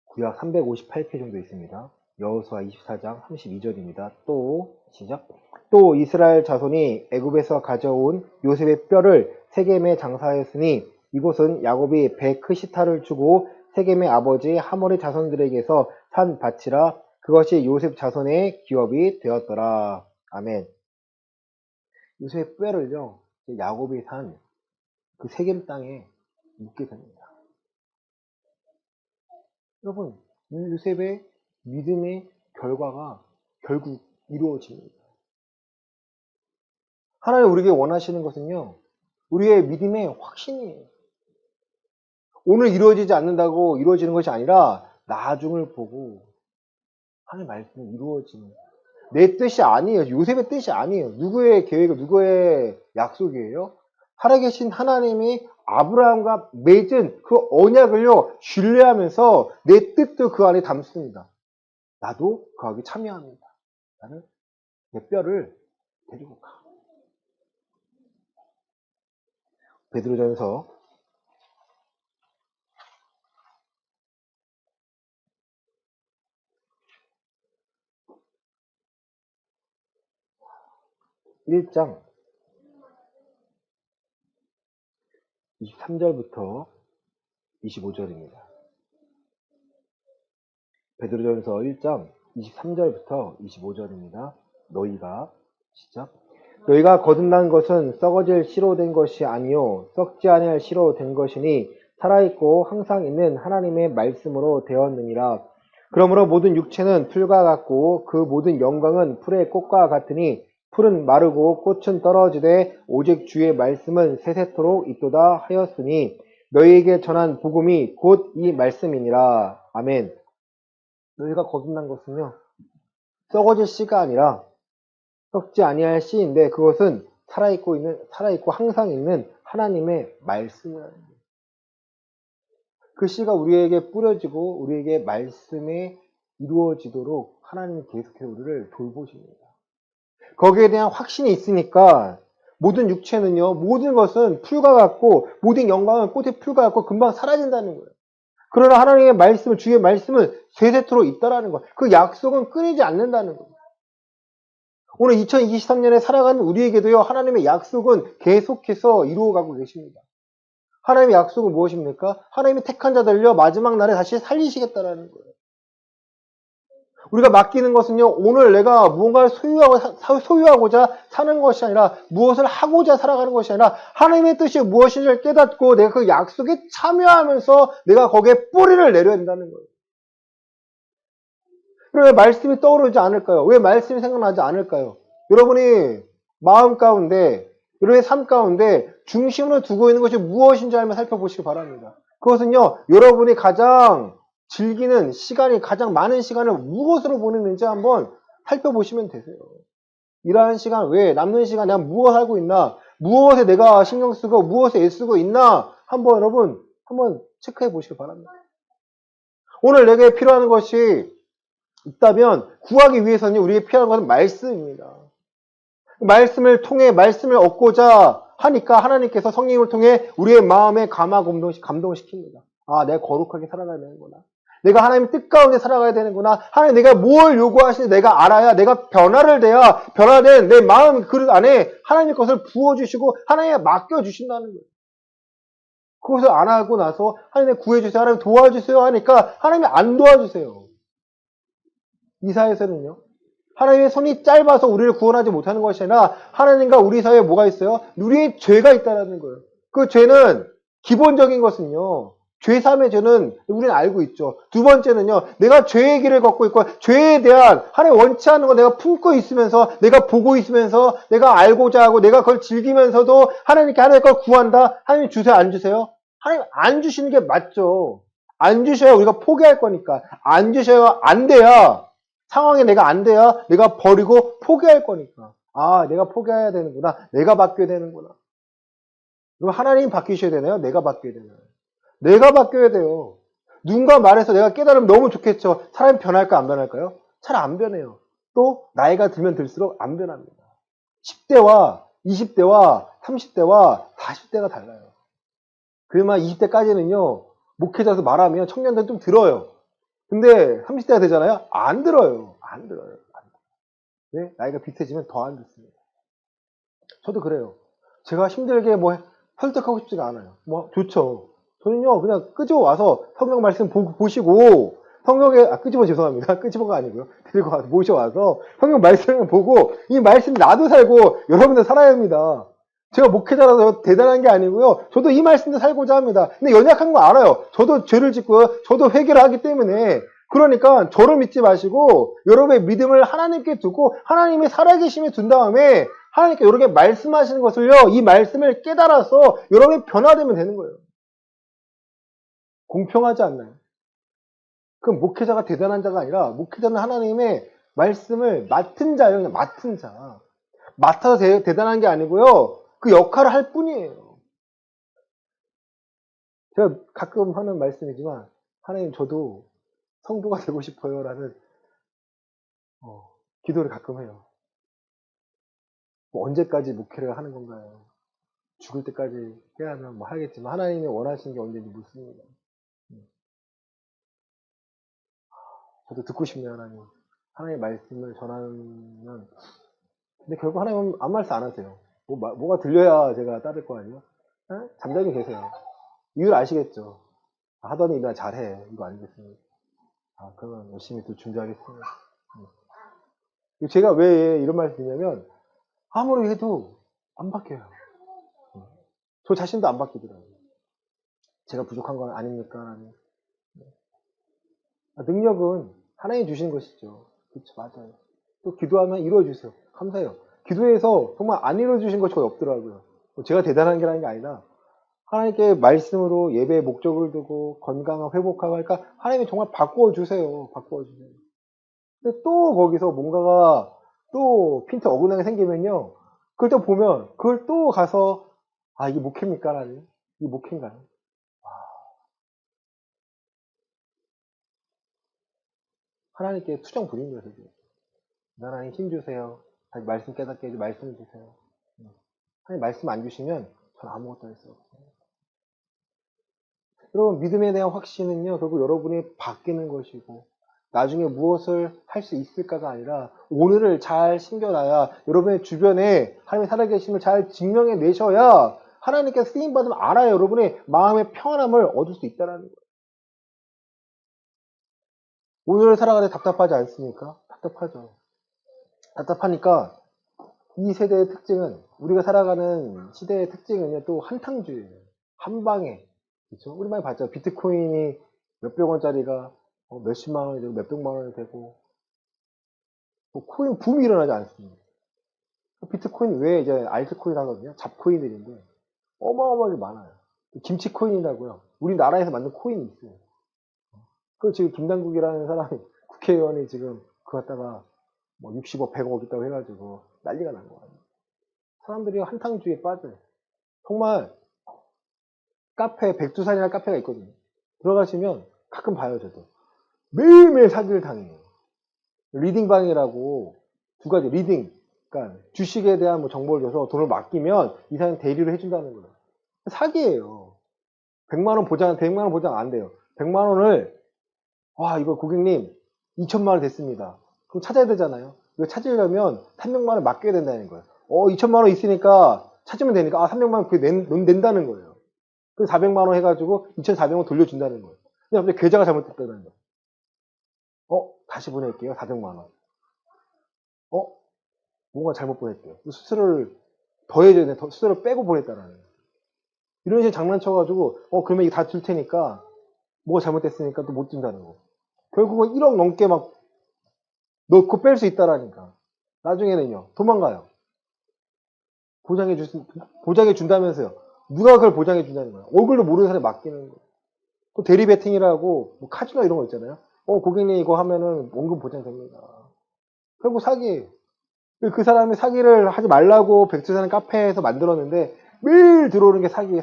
구약 358회 정도 있습니다. 여호수아 24장 32절입니다. 또 시작. 또 이스라엘 자손이 애굽에서 가져온 요셉의 뼈를 세겜에 장사하였으니 이곳은 야곱이 베크시타를 주고 세겜의 아버지 하몰의 자손들에게서 산 밭이라 그것이 요셉 자손의 기업이 되었더라. 아멘. 요셉의 뼈를요 야곱이 산 그 세겜 땅에 묻게 됩니다. 여러분, 요셉의 믿음의 결과가 결국 이루어집니다. 하나님 우리에게 원하시는 것은요, 우리의 믿음의 확신이에요. 오늘 이루어지지 않는다고 이루어지는 것이 아니라 나중을 보고 하나님의 말씀이 이루어지는 내 뜻이 아니에요. 요셉의 뜻이 아니에요. 누구의 계획, 누구의 약속이에요? 살아계신 하나님이 아브라함과 맺은 그 언약을요, 신뢰하면서 내 뜻도 그 안에 담습니다. 나도 거기 참여합니다. 나는 내 뼈를 데리고 가. 베드로전서 1장 23절부터 25절입니다. 베드로전서 1장 23절부터 25절입니다. 너희가 시작. 너희가 거듭난 것은 썩어질 씨로 된 것이 아니요 썩지 아니할 씨로 된 것이니 살아있고 항상 있는 하나님의 말씀으로 되었느니라. 그러므로 모든 육체는 풀과 같고 그 모든 영광은 풀의 꽃과 같으니 풀은 마르고 꽃은 떨어지되 오직 주의 말씀은 세세토록 있도다 하였으니 너희에게 전한 복음이 곧 이 말씀이니라. 아멘. 너희가 거듭난 것은요 썩어질 씨가 아니라 썩지 아니할 씨인데 그것은 살아있고 항상 있는 하나님의 말씀이라는 거예요. 그 씨가 우리에게 뿌려지고 우리에게 말씀에 이루어지도록 하나님이 계속해서 우리를 돌보십니다. 거기에 대한 확신이 있으니까 모든 육체는요, 모든 것은 풀과 같고 모든 영광은 꽃의 풀과 같고 금방 사라진다는 거예요. 그러나 하나님의 말씀은, 주의 말씀은 세세토록 있다라는 거예요. 그 약속은 끊이지 않는다는 거예요. 오늘 2023년에 살아가는 우리에게도요, 하나님의 약속은 계속해서 이루어가고 계십니다. 하나님의 약속은 무엇입니까? 하나님의 택한 자들을요, 마지막 날에 다시 살리시겠다라는 거예요. 우리가 맡기는 것은요, 오늘 내가 무언가를 소유하고자 사는 것이 아니라 무엇을 하고자 살아가는 것이 아니라 하나님의 뜻이 무엇인지를 깨닫고 내가 그 약속에 참여하면서 내가 거기에 뿌리를 내려야 된다는 거예요. 왜 말씀이 떠오르지 않을까요? 왜 말씀이 생각나지 않을까요? 여러분이 마음 가운데, 여러분의 삶 가운데 중심으로 두고 있는 것이 무엇인지 한번 살펴보시기 바랍니다. 그것은요, 여러분이 가장 즐기는 시간이 가장 많은 시간을 무엇으로 보내는지 한번 살펴보시면 되세요. 일하는 시간 외에 남는 시간 내가 무엇을 하고 있나, 무엇에 내가 신경 쓰고 무엇에 애쓰고 있나 한번 여러분 한번 체크해 보시기 바랍니다. 오늘 내게 필요한 것이 있다면 구하기 위해서는 우리에게 필요한 것은 말씀입니다. 말씀을 통해 말씀을 얻고자 하니까 하나님께서 성령님을 통해 우리의 마음에 감동을 시킵니다. 아, 내가 거룩하게 살아가야 되는구나. 내가 하나님의 뜻 가운데 살아가야 되는구나. 하나님 내가 뭘 요구하시는지 내가 알아야 내가 변화를 돼야 변화된 내 마음 그릇 안에 하나님의 것을 부어주시고 하나님에 맡겨주신다는 거예요. 그것을 안 하고 나서 하나님 구해주세요, 하나님 도와주세요 하니까 하나님이 안 도와주세요. 이 사회에서는요. 하나님의 손이 짧아서 우리를 구원하지 못하는 것이 아니라 하나님과 우리 사이에 뭐가 있어요? 우리의 죄가 있다는 거예요. 그 죄는 기본적인 것은요. 죄삼의 죄는 우리는 알고 있죠. 두 번째는요. 내가 죄의 길을 걷고 있고 죄에 대한 하나님 원치 않는 거 내가 품고 있으면서 내가 보고 있으면서 내가 알고자 하고 내가 그걸 즐기면서도 하나님께 하나님 걸 구한다. 하나님 주세요 안 주세요? 하나님 안 주시는 게 맞죠. 안 주셔야 우리가 포기할 거니까. 안 주셔야 안 돼야 상황에 내가 안 돼야 내가 버리고 포기할 거니까. 아, 내가 포기해야 되는구나. 내가 바뀌어야 되는구나. 그럼 하나님 바뀌셔야 되나요? 내가 바뀌어야 되나요? 내가 바뀌어야 돼요. 누군가 말해서 내가 깨달으면 너무 좋겠죠. 사람이 변할까 안 변할까요? 잘 안 변해요. 또 나이가 들면 들수록 안 변합니다. 10대와 20대와 30대와 40대가 달라요. 그러면 20대까지는요. 목회자에서 말하면 청년들 좀 들어요. 근데 30대가 되잖아요. 안 들어요. 안 들어요. 네? 나이가 비슷해지면 더 안 듣습니다. 저도 그래요. 제가 힘들게 뭐 설득하고 싶지가 않아요. 뭐 좋죠. 저는요 그냥 끄집어 와서 성경 말씀 보시고 성경에 끄집어 죄송합니다. 끄집어가 아니고요. 데리고 와서 모셔와서 성경 말씀을 보고 이 말씀 나도 살고 여러분도 살아야 합니다. 제가 목회자라서 대단한 게 아니고요. 저도 이 말씀도 살고자 합니다. 근데 연약한 거 알아요. 저도 죄를 짓고요. 저도 회개를 하기 때문에 그러니까 저를 믿지 마시고 여러분의 믿음을 하나님께 두고 하나님의 살아계심에 둔 다음에 하나님께 여러분에게 말씀하시는 것을요. 이 말씀을 깨달아서 여러분이 변화되면 되는 거예요. 공평하지 않나요? 그럼 목회자가 대단한 자가 아니라 목회자는 하나님의 말씀을 맡은 자예요. 그냥 맡은 자. 맡아서 대단한 게 아니고요. 그 역할을 할 뿐이에요. 제가 가끔 하는 말씀이지만 하나님 저도 성도가 되고 싶어요 라는 기도를 가끔 해요. 뭐 언제까지 목회를 하는 건가요? 죽을 때까지 해야 하면 뭐 하겠지만 하나님이 원하시는 게 언제인지 묻습니다. 저도 듣고 싶네요. 하나님. 하나님의 말씀을 전하면 근데 결국 하나님은 아무 말씀 안 하세요. 뭐가 들려야 제가 따를 거 아니에요? 에? 잠자리 계세요. 이유를 아시겠죠? 하더니 일이나 잘해. 이거 아니겠습니까? 아, 그러면 열심히 또 준비하겠습니다. 제가 왜 이런 말을 드냐면 아무리 해도 안 바뀌어요. 저 자신도 안 바뀌더라고요. 제가 부족한 건 아닙니까? 능력은 하나님 주시는 것이죠. 그렇죠. 맞아요. 또 기도하면 이루어주세요. 감사해요. 기도해서 정말 안 이루어주신 거 거의 없더라고요. 제가 대단한 게 아니라 하나님께 말씀으로 예배의 목적을 두고 건강을 회복하고 하니까 하나님이 정말 바꾸어주세요. 바꾸어주세요. 근데 또 거기서 뭔가가 또 핀트 어긋나게 생기면요. 그걸 또 보면 그걸 또 가서 아 이게 목회입니까? 하나님? 이게 목회인가요? 하나님께 투정 부린 거예요. 하나님 힘 주세요. 다시 말씀 깨닫게 해주 말씀 주세요. 하나님 말씀 안 주시면 전 아무것도 할 수 없어요. 여러분 믿음에 대한 확신은요. 결국 여러분이 바뀌는 것이고 나중에 무엇을 할 수 있을까가 아니라 오늘을 잘 챙겨놔야 여러분의 주변에 하나님의 살아계심을 잘 증명해 내셔야 하나님께 쓰임받으면 알아요. 여러분의 마음의 평안함을 얻을 수 있다는 거예요. 오늘을 살아가는데 답답하지 않습니까? 답답하죠. 답답하니까 이 세대의 특징은 우리가 살아가는 시대의 특징은요. 또 한탕주의예요. 한 방에. 그렇죠? 우리 많이 봤죠. 비트코인이 몇백 원짜리가 몇십만 원이 되고 몇백만 원이 되고 코인 붐이 일어나지 않습니다. 비트코인 외에 이제 알트코인 하거든요. 잡코인들인데 어마어마하게 많아요. 김치코인이라고요. 우리나라에서 만든 코인이 있어요. 그 지금 김남국이라는 사람이 국회의원이 지금 그거 갖다가 뭐 60억, 100억 있다고 해가지고 난리가 난 거예요. 사람들이 한탕주의에 빠져요. 정말 카페, 백두산이라는 카페가 있거든요. 들어가시면 가끔 봐요, 저도. 매일매일 사기를 당해요. 리딩방이라고 두 가지, 리딩. 그러니까 주식에 대한 뭐 정보를 줘서 돈을 맡기면 이 사람이 대리를 해준다는 거예요. 사기예요. 100만원 보장 안 돼요. 100만원을, 와, 이거 고객님, 2천만원 됐습니다. 그럼 찾아야 되잖아요. 이거 찾으려면 300만원 맡겨야 된다는 거예요. 2천만원 있으니까 찾으면 되니까, 300만원 그게 낸다는 거예요. 그 400만 원 해가지고 2,400원 돌려준다는 거예요. 근데 갑자기 계좌가 잘못됐다는 거예요. 다시 보낼게요. 400만 원. 뭔가 잘못 보냈대요. 수수료를 더 해줘야 돼. 수수료를 빼고 보냈다라는 거예요. 이런 식으로 장난쳐가지고, 그러면 이거 다 줄 테니까, 뭐가 잘못됐으니까 또 못 준다는 거. 결국은 1억 넘게 막 넣고 뺄 수 있다라니까. 나중에는요, 도망가요. 보장해 준다면서요. 누가 그걸 보장해 준다는 거야. 얼굴도 모르는 사람이 맡기는 거예요. 또 대리 베팅이라고, 뭐 카지노 이런 거 있잖아요. 고객님 이거 하면은 원금 보장됩니다. 결국 사기예요. 그 사람이 사기를 하지 말라고 백두산 카페에서 만들었는데 매일 들어오는 게 사기.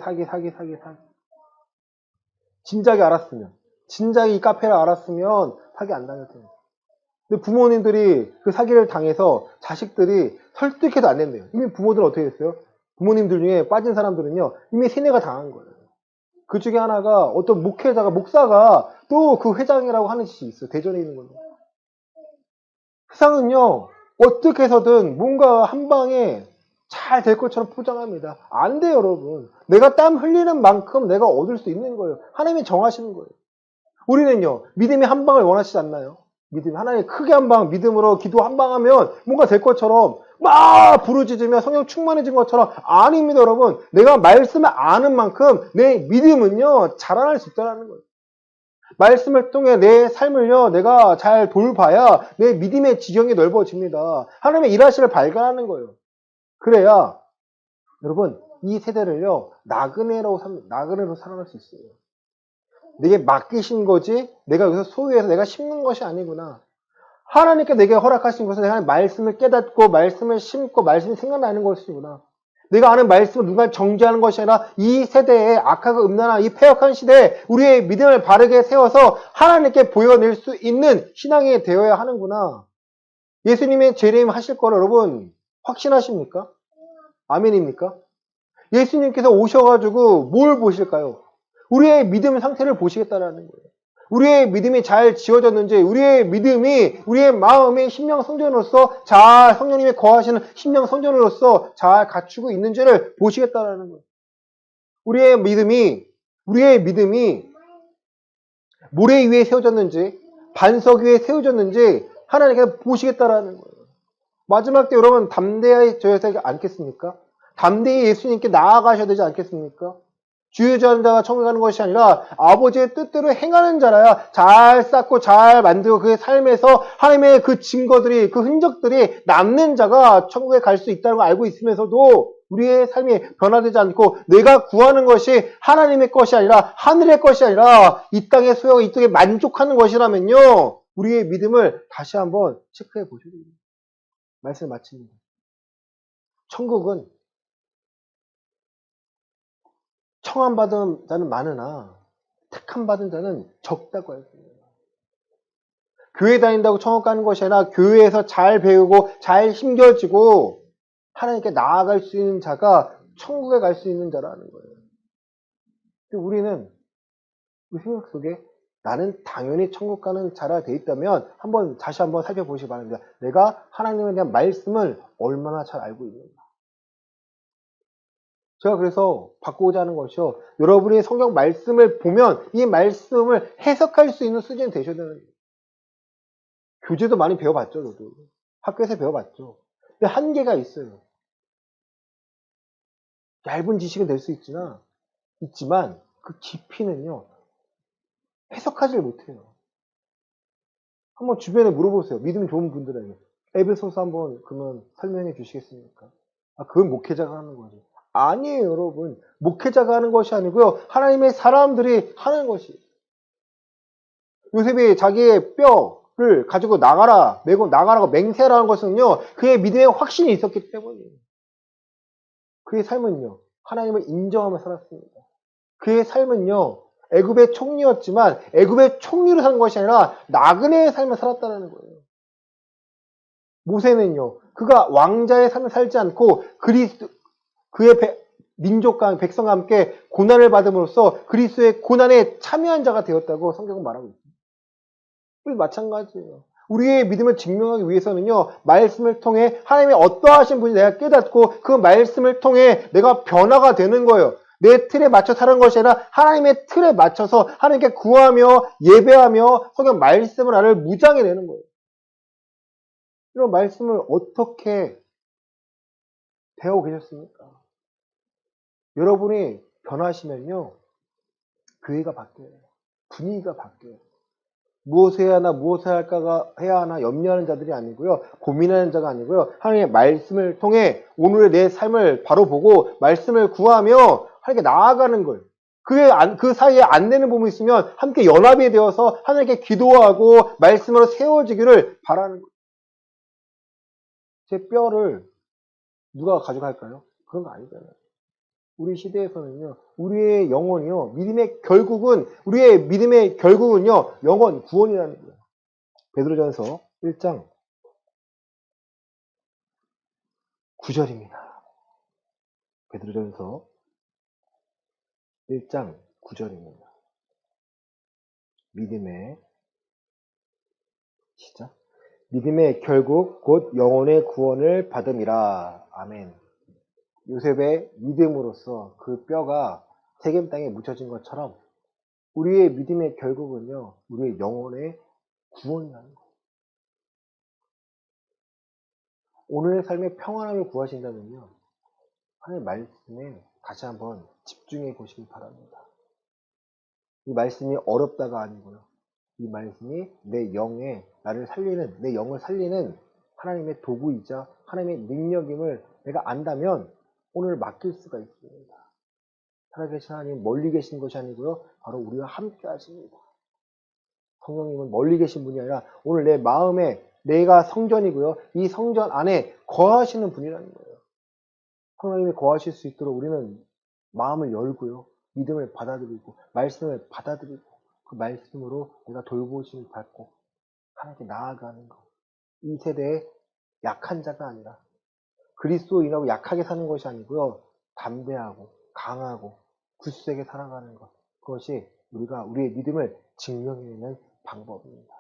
진작에 이 카페를 알았으면 사기 안 당했을 텐데. 근데 부모님들이 그 사기를 당해서 자식들이 설득해도 안 된대요. 이미 부모들은 어떻게 됐어요? 부모님들 중에 빠진 사람들은요, 이미 세뇌가 당한 거예요. 그 중에 하나가 어떤 목사가 또 그 회장이라고 하는 짓이 있어요. 대전에 있는 건데. 세상은요, 어떻게 해서든 뭔가 한 방에 잘 될 것처럼 포장합니다. 안 돼요, 여러분. 내가 땀 흘리는 만큼 내가 얻을 수 있는 거예요. 하나님이 정하시는 거예요. 우리는요, 믿음이 한 방을 원하시지 않나요? 하나님 크게 한 방, 믿음으로 기도 한 방 하면 뭔가 될 것처럼 막 부르짖으며 성령 충만해진 것처럼 아닙니다, 여러분. 내가 말씀을 아는 만큼 내 믿음은요, 자라날 수 있다는 거예요. 말씀을 통해 내 삶을요, 내가 잘 돌봐야 내 믿음의 지경이 넓어집니다. 하나님의 일하시를 발견하는 거예요. 그래야, 여러분, 이 세대를요, 나그네로 살아갈 수 있어요. 내게 맡기신 거지, 내가 여기서 소유해서 내가 심는 것이 아니구나. 하나님께 내게 허락하신 것은 내가 말씀을 깨닫고, 말씀을 심고, 말씀이 생각나는 것이구나. 내가 아는 말씀을 누가 정죄하는 것이 아니라 이 세대에 악하고 음란한 이 패역한 시대에 우리의 믿음을 바르게 세워서 하나님께 보여낼 수 있는 신앙이 되어야 하는구나. 예수님의 재림 하실 거를 여러분 확신하십니까? 아멘입니까? 예수님께서 오셔가지고 뭘 보실까요? 우리의 믿음 상태를 보시겠다라는 거예요. 우리의 믿음이 잘 지어졌는지, 우리의 믿음이 우리의 마음의 심령 성전으로서 잘 성령님이 거하시는 심령 성전으로서 잘 갖추고 있는지를 보시겠다라는 거예요. 우리의 믿음이 모래 위에 세워졌는지, 반석 위에 세워졌는지 하나님께서 보시겠다라는 거예요. 마지막 때 여러분 담대해져야 되지 않겠습니까? 담대히 예수님께 나아가셔야 되지 않겠습니까? 주유자는 자가 천국에 가는 것이 아니라 아버지의 뜻대로 행하는 자라야 잘 쌓고 잘 만들고 그의 삶에서 하나님의 그 증거들이, 그 흔적들이 남는 자가 천국에 갈 수 있다는 걸 알고 있으면서도 우리의 삶이 변화되지 않고 내가 구하는 것이 하나님의 것이 아니라 하늘의 것이 아니라 이 땅의 소유하고 이 땅에 만족하는 것이라면요, 우리의 믿음을 다시 한번 체크해 보셔야 됩니다. 말씀을 마칩니다. 천국은 청함받은 자는 많으나 택함받은 자는 적다고 했습니다. 교회 다닌다고 천국 가는 것이 아니라 교회에서 잘 배우고 잘 힘겨지고 하나님께 나아갈 수 있는 자가 천국에 갈 수 있는 자라는 거예요. 근데 우리는 우리 생각 속에 나는 당연히 천국 가는 자라 돼 있다면 다시 한번 살펴보시기 바랍니다. 내가 하나님에 대한 말씀을 얼마나 잘 알고 있는가. 제가 그래서 바꾸고자 하는 것이요, 여러분이 성경 말씀을 보면 이 말씀을 해석할 수 있는 수준이 되셔야 되는 거예요. 교재도 많이 배워봤죠, 저도. 학교에서 배워봤죠. 근데 한계가 있어요. 얇은 지식은 될 수 있지만 그 깊이는요, 해석하지 못해요. 한번 주변에 물어보세요. 믿음 좋은 분들에게. 에베소서 한번 그러면 설명해 주시겠습니까? 그건 목회자가 하는 거죠. 아니에요, 여러분. 목회자가 하는 것이 아니고요, 하나님의 사람들이 하는 것이에요. 요셉이 자기의 뼈를 가지고 나가라고 맹세하라는 것은요, 그의 믿음에 확신이 있었기 때문이에요. 그의 삶은요, 하나님을 인정하며 살았습니다. 그의 삶은요, 애굽의 총리였지만 애굽의 총리로 산 것이 아니라 나그네의 삶을 살았다는 거예요. 모세는요, 그가 왕자의 삶을 살지 않고 그의 민족과 백성과 함께 고난을 받음으로써 그리스도의 고난에 참여한 자가 되었다고 성경은 말하고 있습니다. 우리 마찬가지예요. 우리의 믿음을 증명하기 위해서는요, 말씀을 통해 하나님의 어떠하신 분이 내가 깨닫고 그 말씀을 통해 내가 변화가 되는 거예요. 내 틀에 맞춰 사는 것이 아니라 하나님의 틀에 맞춰서 하나님께 구하며 예배하며 성경 말씀을 나를 무장해내는 거예요. 이런 말씀을 어떻게 배우고 계셨습니까? 여러분이 변하시면요, 교회가 바뀌어요. 분위기가 바뀌어요. 무엇을 해야 하나, 무엇을 할까가 해야 하나 염려하는 자들이 아니고요. 고민하는 자가 아니고요. 하나님의 말씀을 통해 오늘의 내 삶을 바로 보고 말씀을 구하며 하나님께 나아가는 거예요. 그 사이에 안 되는 부분이 있으면 함께 연합이 되어서 하나님께 기도하고 말씀으로 세워지기를 바라는 거예요. 제 뼈를 누가 가져갈까요? 그런 거 아니잖아요. 우리 시대에서는요, 우리의 영혼이요, 우리의 믿음의 결국은요, 영혼 구원이라는 거예요. 베드로전서 1장 9절입니다. 베드로전서 1장 9절입니다. 믿음의 시작. 믿음의 결국 곧 영혼의 구원을 받음이라. 아멘. 요셉의 믿음으로써 그 뼈가 세겜 땅에 묻혀진 것처럼 우리의 믿음의 결국은요, 우리의 영혼의 구원이라는 거예요. 오늘의 삶의 평안함을 구하신다면요, 하나님의 말씀에 다시 한번 집중해 보시기 바랍니다. 이 말씀이 어렵다가 아니고요. 이 말씀이 내 영을 살리는 하나님의 도구이자 하나님의 능력임을 내가 안다면 오늘 맡길 수가 있습니다. 살아계신 하나님 멀리 계신 것이 아니고요. 바로 우리와 함께 하십니다. 성령님은 멀리 계신 분이 아니라 오늘 내 마음에 내가 성전이고요. 이 성전 안에 거하시는 분이라는 거예요. 성령님이 거하실 수 있도록 우리는 마음을 열고요. 믿음을 받아들이고 말씀을 받아들이고 그 말씀으로 내가 돌보심을 받고 하나님께 나아가는 것. 이 세대의 약한 자가 아니라 그리스도인하고 약하게 사는 것이 아니고요. 담대하고 강하고 굳세게 살아가는 것. 그것이 우리의 믿음을 증명해내는 방법입니다.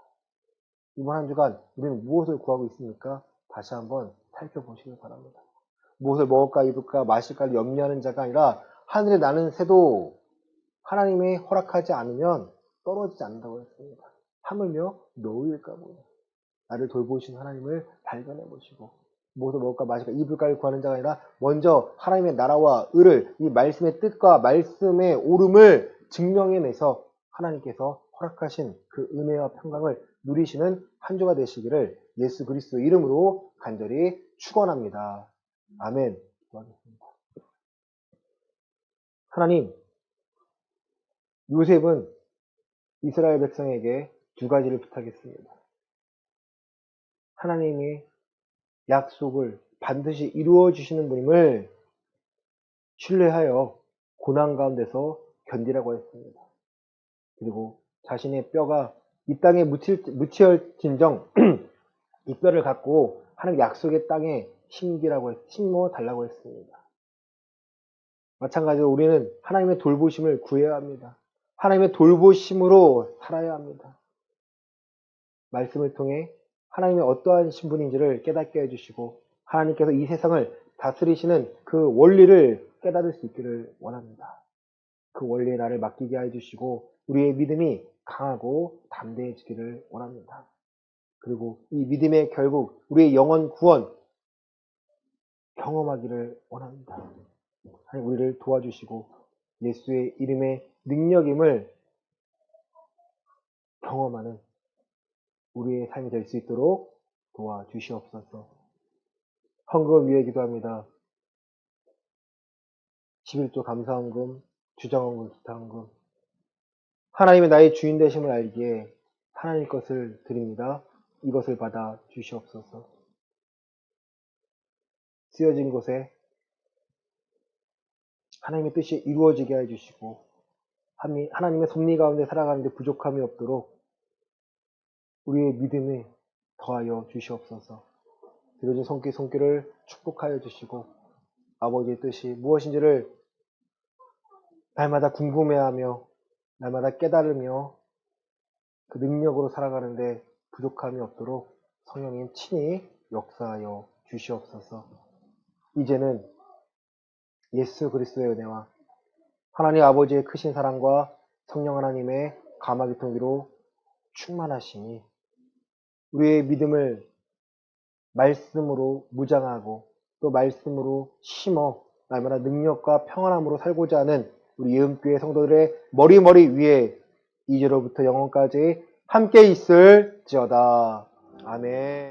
이번 한 주간 우리는 무엇을 구하고 있습니까? 다시 한번 살펴보시길 바랍니다. 무엇을 먹을까 입을까 마실까를 염려하는 자가 아니라 하늘에 나는 새도 하나님이 허락하지 않으면 떨어지지 않는다고 했습니다. 하물며 노일까 보여. 나를 돌보신 하나님을 발견해 보시고 무엇을 먹을까 마실까 입을까를 구하는 자가 아니라 먼저 하나님의 나라와 의를 이 말씀의 뜻과 말씀의 옳음을 증명해내서 하나님께서 허락하신 그 은혜와 평강을 누리시는 한 주가 되시기를 예수 그리스도 이름으로 간절히 축원합니다. 아멘. 기도하겠습니다. 하나님, 요셉은 이스라엘 백성에게 두 가지를 부탁했습니다. 하나님이 약속을 반드시 이루어 주시는 분임을 신뢰하여 고난 가운데서 견디라고 했습니다. 그리고 자신의 뼈가 이 땅에 묻혀진정 이 뼈를 갖고 하나님 약속의 땅에 심어 달라고 했습니다. 마찬가지로 우리는 하나님의 돌보심을 구해야 합니다. 하나님의 돌보심으로 살아야 합니다. 말씀을 통해 하나님이 어떠한 신분인지를 깨닫게 해주시고 하나님께서 이 세상을 다스리시는 그 원리를 깨달을 수 있기를 원합니다. 그 원리에 나를 맡기게 해주시고 우리의 믿음이 강하고 담대해지기를 원합니다. 그리고 이 믿음의 결국 우리의 영혼 구원 경험하기를 원합니다. 하나님 우리를 도와주시고 예수의 이름의 능력임을 경험하는 우리의 삶이 될 수 있도록 도와주시옵소서. 헌금을 위해 기도합니다. 11조 감사헌금, 주정헌금, 기타헌금. 하나님의 나의 주인 되심을 알기에 하나님 것을 드립니다. 이것을 받아 주시옵소서. 쓰여진 곳에 하나님의 뜻이 이루어지게 해주시고 하나님의 섭리 가운데 살아가는데 부족함이 없도록 우리의 믿음에 더하여 주시옵소서. 드려진 손길을 축복하여 주시고 아버지의 뜻이 무엇인지를 날마다 궁금해하며 날마다 깨달으며 그 능력으로 살아가는데 부족함이 없도록 성령님 친히 역사하여 주시옵소서. 이제는 예수 그리스도의 은혜와 하나님 아버지의 크신 사랑과 성령 하나님의 감화기 통기로 충만하시니 우리의 믿음을 말씀으로 무장하고 또 말씀으로 심어 날마다 능력과 평안함으로 살고자 하는 우리 예음교회 성도들의 머리 위에 이제로부터 영원까지 함께 있을지어다. 아멘.